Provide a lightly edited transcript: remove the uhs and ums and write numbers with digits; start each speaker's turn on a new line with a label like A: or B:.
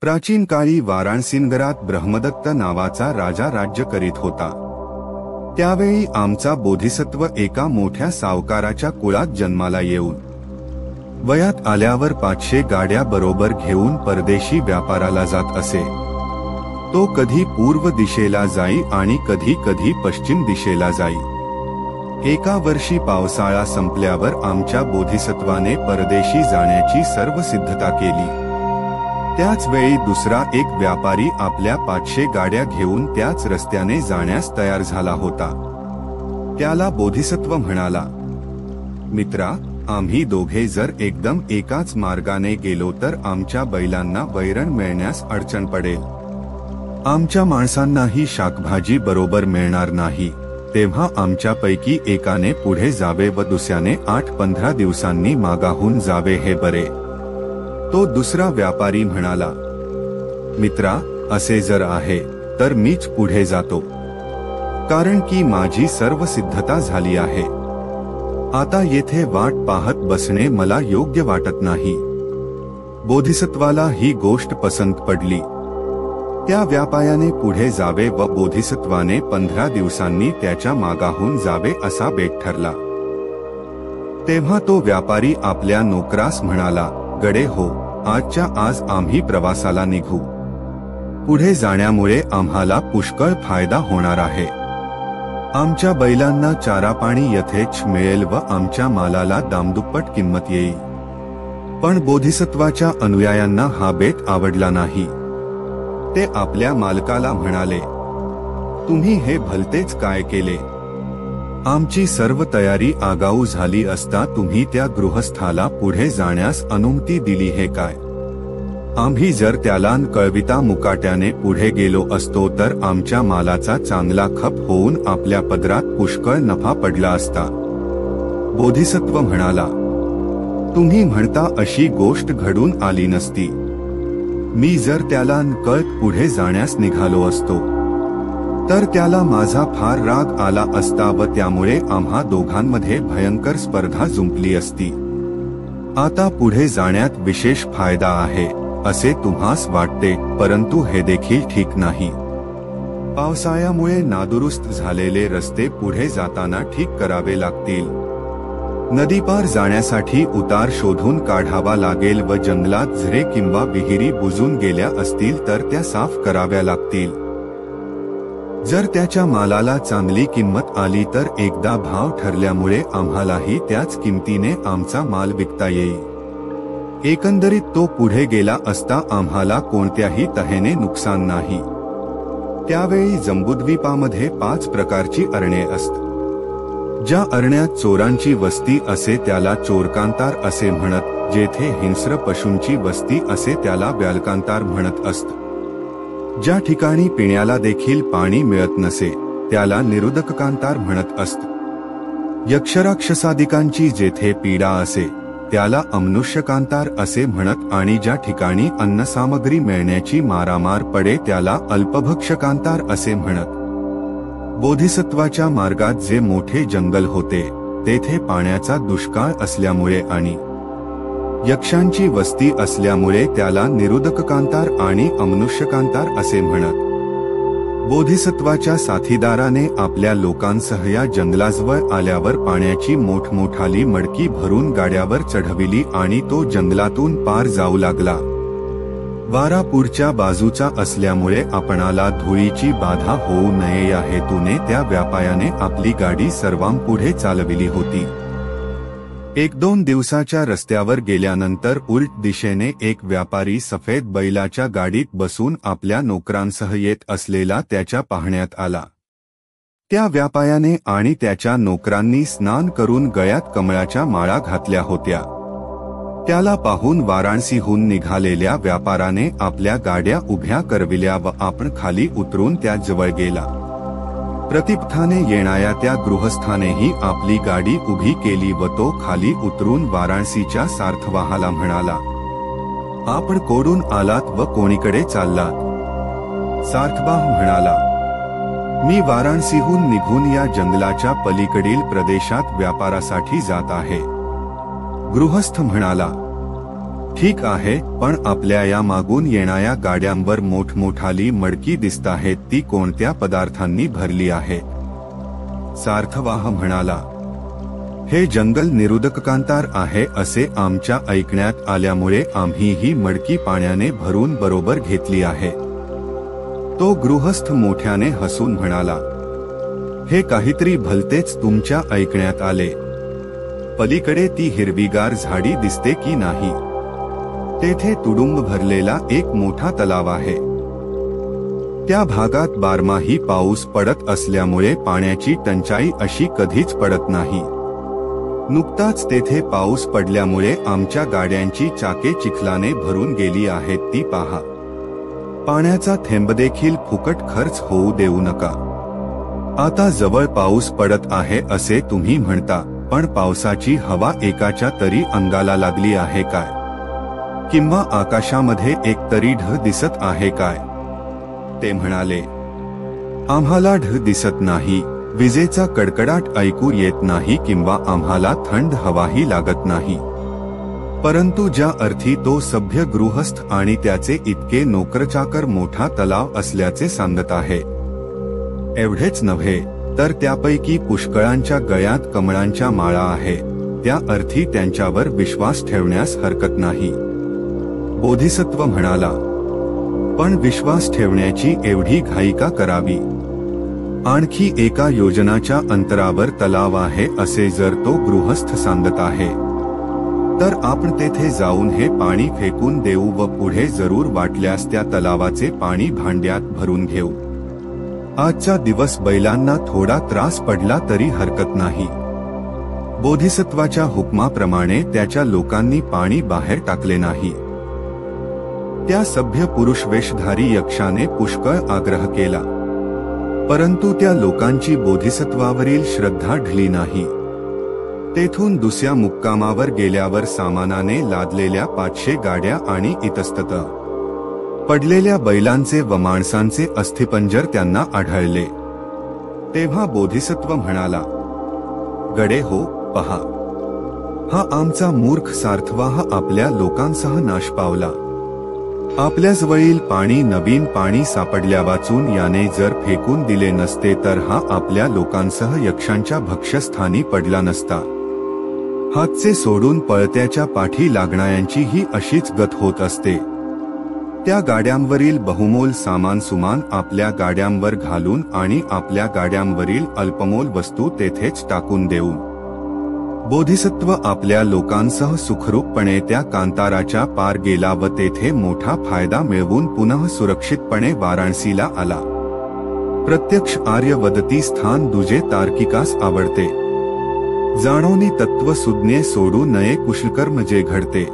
A: प्राचीन काळी वाराणसीनगरात ब्रह्मदत्त नावाचा राजा राज्य करीत होता। त्यावेळी आमचा बोधिसत्व एका मोठ्या सावकाराच्या कुळात जन्माला येऊन वयात आल्यावर 500 गाड्या बरोबर घेऊन परदेशी व्यापाराला जात असे। तो कधी पूर्व दिशेला जाई आणि कधी कधी पश्चिम दिशेला जाई। एका वर्षी पावसाळा संपल्यावर आमच्या बोधिसत्वाने परदेशी जाण्याची सर्व सिद्धता केली। त्याच वेळी दुसरा एक व्यापारी आपल्या 500 गाड्या घेऊन त्याच रस्त्याने जाण्यास तयार झाला होता। त्याला बोधिसत्व म्हणाला, मित्रा, आम्ही दोघे जर एकदम एकाच मार्गाने गेलो तर आमच्या बैलांना वैरण मिळण्यास अडचण पडेल। आमच्या माणसांनाही शाकभाजी बरोबर मिळणार नाही। तेव्हा आमच्यापैकी एकाने पुढे जावे व दुसऱ्याने 8-15 दिवसांनी मागाहून जावे हे बरे। तो दुसरा व्यापारी म्हणाला, मित्रा, असे जर आहे तर मीच पुढे जातो, कारण की माझी सर्व सिद्धता झाली आहे। आता येथे वाट पाहत बसणे मला योग्य वाटत नाही। बोधिसत्वाला ही गोष्ट पसंत पडली। त्या व्यापाऱ्याने पुढे जावे व बोधिसत्वाने 15 दिवसांनी त्याच्या मागाहून जावे असा बेत ठरला। तेव्हा तो व्यापारी आपल्या नोकरास म्हणाला, गडे हो, आजच्या आज आम्ही प्रवासाला निघू। पुढे जाण्यामुळे आम्हाला पुष्कळ फायदा होणार आहे। आमच्या बैलांना चारा पाणी यथेच्छ मिळेल व आमच्या मालाला दामदुप्पट किंमत येईल। पण बोधिसत्वाच्या अनुयायांना हा बेत आवडला नाही। ते आपल्या मालकाला म्हणाले, तुम्ही हे भलतेच काय केले? आमची सर्व तयारी आगाऊ झाली असता तुम्ही त्या गृहस्थाला पुढे जाण्यास अनुमती दिली हे काय? आम्ही जर त्याला कळविता मुकाट्याने पुढे गेलो असतो तर आमच्या मालाचा चांगला खप होऊन आपल्या पदरात पुष्कळ नफा पडला असता। बोधिसत्व म्हणाला, तुम्ही म्हणता अशी गोष्ट घडून आली नसती। मी जर त्याला कळत पुढे जाण्यास निघालो असतो तर त्याला माझा फार राग आला असता व त्यामुळे आम्हा दोघांमध्ये भयंकर स्पर्धा जुंपली असती। आता पुढे जाण्यात विशेष फायदा आहे असे तुम्हास वाटते, परंतु हे देखील ठीक नाही। पावसाळ्यामुळे नादुरुस्त झालेले रस्ते पुढे जाताना ठीक करावे लागतील। नदीपार जाण्यासाठी उतार शोधून काढावा लागेल व जंगलात झरे किंवा विहिरी बुजून गेल्या असतील तर त्या साफ कराव्या लागतील। जर त्याच्या मालाला चांगली किंमत आली तर एकदा भाव ठरल्यामुळे आम्हालाही त्याच किमतीने आमचा माल विकता येईल। एकंदरीत तो पुढे गेला असता आम्हाला कोणत्याही तऱ्हेने नुकसान नाही। त्यावेळी जंबूद्वीपामध्ये 5 प्रकारची अरणे असत। ज्या अरण्यात चोरांची वस्ती असे त्याला चोरकांतार असे म्हणत, जेथे हिंस्र पशूंची वस्ती असे त्याला व्यालकांतार म्हणत असत। ज्या ठिकाणी पिण्याला देखील पाणी मिळत नसे त्याला निरुदककांतार म्हणत असत। यक्षराक्षसादिकांची जेथे पीडा असे त्याला अमनुष्यकांतार असे म्हणत आणि ज्या ठिकाणी अन्नसामग्री मिळण्याची मारामार पडे त्याला अल्पभक्षकांतार असे म्हणत। बोधिसत्वाच्या मार्गात जे मोठे जंगल होते तेथे पाण्याचा दुष्काळ असल्यामुळे आणि यक्षांची वस्ती असल्यामुळे त्याला निरुदककांतार आणि अमनुष्यकांतार असे म्हणत। बोधिसत्वाच्या साथीदाराने आपल्या लोकांसह या जंगलाजवळ आल्यावर पाण्याची मोठमोठाली मडकी भरून गाड्यावर चढविली आणि तो जंगलातून पार जाऊ लागला। वारा पुढच्या बाजूचा असल्यामुळे आपणाला धुळीची बाधा होऊ नये या हेतूने त्या व्यापाऱ्याने आपली गाडी सर्वांपुढे चालविली होती। 1-2 दिवसाच्या रस्त्यावर गेल्यानंतर उलट दिशेने एक व्यापारी सफेद बैलाच्या गाडीत बसून आपल्या नोकरांसह येत असलेला त्याच्या पाहण्यात आला। त्या व्यापाऱ्याने आणि त्याच्या नोकरांनी स्नान करून गळ्यात कमळाच्या माळा घातल्या होत्या। त्याला पाहून वाराणसीहून निघालेल्या व्यापाराने आपल्या गाड्या उभ्या करविल्या व आपण खाली उतरून त्या जवळ गेला। प्रतिपथाने येणाऱ्या त्या गृहस्थानेही आपली गाडी उभी केली व तो खाली उतरून वाराणसीच्या सार्थवाहाला म्हणाला, आपण कोडून आलात व कोणीकडे चाललात? सार्थवाह म्हणाला, मी वाराणसीहून निघून या जंगलाच्या पलीकडील प्रदेशात व्यापारासाठी जात आहे। गृहस्थ म्हणाला, ठीक आहे, पण आपल्या या मागून येणाऱ्या गाड्यांवर मोठमोठाली मडकी दिसताहेत, ती कोणत्या पदार्थांनी भरली आहे? सार्थवाह म्हणाला, हे जंगल निरुदककांतार आहे असे आमच्या ऐकण्यात आल्यामुळे आम्ही ही मडकी पाण्याने भरून बरोबर घेतली आहे. तो गृहस्थ मोठ्याने हसून म्हणाला, हे काहीतरी भलतेच तुमच्या ऐकण्यात आले. पलीकडे ती हिरवीगार झाडी दिसते की नाही? तेथे तुडुंब भरलेला एक मोठा तलाव आहे. त्या भागात बारमाही पाऊस पडत असल्यामुळे पाण्याची टंचाई अशी कधीच पडत नाही. नुकताच तेथे पाऊस पडल्यामुळे आमच्या गाड्यांची चाके चिखलाने भरून गेली आहेत, ती पहा. पाण्याचा थेंब देखील फुकट खर्च होऊ देऊ नका. आता जवळ पाऊस पडत आहे असे तुम्ही म्हणता, पण पावसाची हवा एकाच्या तरी अंगाला लागली आहे काय? किंवा आकाशामध्ये एक तरी ढग दिसत आहे काय? ते म्हणाले, आम्हाला ढग दिसत नाही, विजेचा कडकडाट ऐकू येत नाही किंवा आम्हाला थंड हवाही लागत नाही. परंतु ज्या अर्थी तो सभ्य गृहस्थ आणि त्याचे इतके नोकरचाकर मोठा तलाव असल्याचे सांगत आहे, एवढेच नव्हे तर त्यापैकी पुष्कळांच्या गळ्यात कमळांच्या माळा आहे, त्या अर्थी त्यांच्यावर विश्वास ठेवण्यास हरकत नाही. बोधिसत्व म्हणाला, पण विश्वास ठेवण्याची एवढी घाई का करावी? आणखी एका योजनाच्या अंतरावर तलाव आहे असे जर तो गृहस्थ सांगत आहे, तर आपण तेथे जाऊन हे पाणी फेकून देऊ व पुढे जरूर वाटल्यास त्या तलावाचे पाणी भांड्यात भरून घेऊ. आजचा दिवस बैलांना थोडा त्रास पडला तरी हरकत नाही. बोधिसत्वाच्या हुकमाप्रमाणे त्याच्या लोकांनी पाणी बाहेर टाकले नाही. त्या सभ्य पुरुष वेशधारी यक्षाने पुष्कळ आग्रह केला, परंतु त्या लोकांची बोधिसत्वावरील श्रद्धा ढिली नाही. तेथून दुसऱ्या मुक्कामावर गेल्यावर सामानाने लादलेल्या 500 गाड्या आणि इतस्तत पडलेल्या बैलांचे व माणसांचे अस्थिपंजर त्यांना आढळले. तेव्हा बोधिसत्व म्हणाला, गडे हो, पहा, हा आमचा मूर्ख सार्थवाह आपल्या लोकांसह नाश पावला. आपल्याजवळील पाणी नवीन पाणी सापडल्या वाचून याने जर फेकून दिले नसते तर हा आपल्या लोकांसह यक्षांच्या भक्ष्यस्थानी पडला नसता. हातचे सोडून पळत्याच्या पाठी लागणाऱ्यांची ही अशीच गत होत असते. त्या गाड्यांवरील बहुमोल सामान सुमान आपल्या गाड्यांवर घालून आणि आपल्या गाड्यांवरील अल्पमोल वस्तू तेथेच टाकून देऊन बोधिसत्व आपल्या लोकांसह सुखरूपपणे त्या कांताराच्या पार गेला व तेथे मोठा फायदा मिळवून पुनः सुरक्षितपणे वाराणसीला आला. प्रत्यक्ष आर्य वदती स्थान दुजे तार्किकास आवडते. जाणोनी तत्व सुज्ञे सोडू नये कुशलकर्म जे घडते.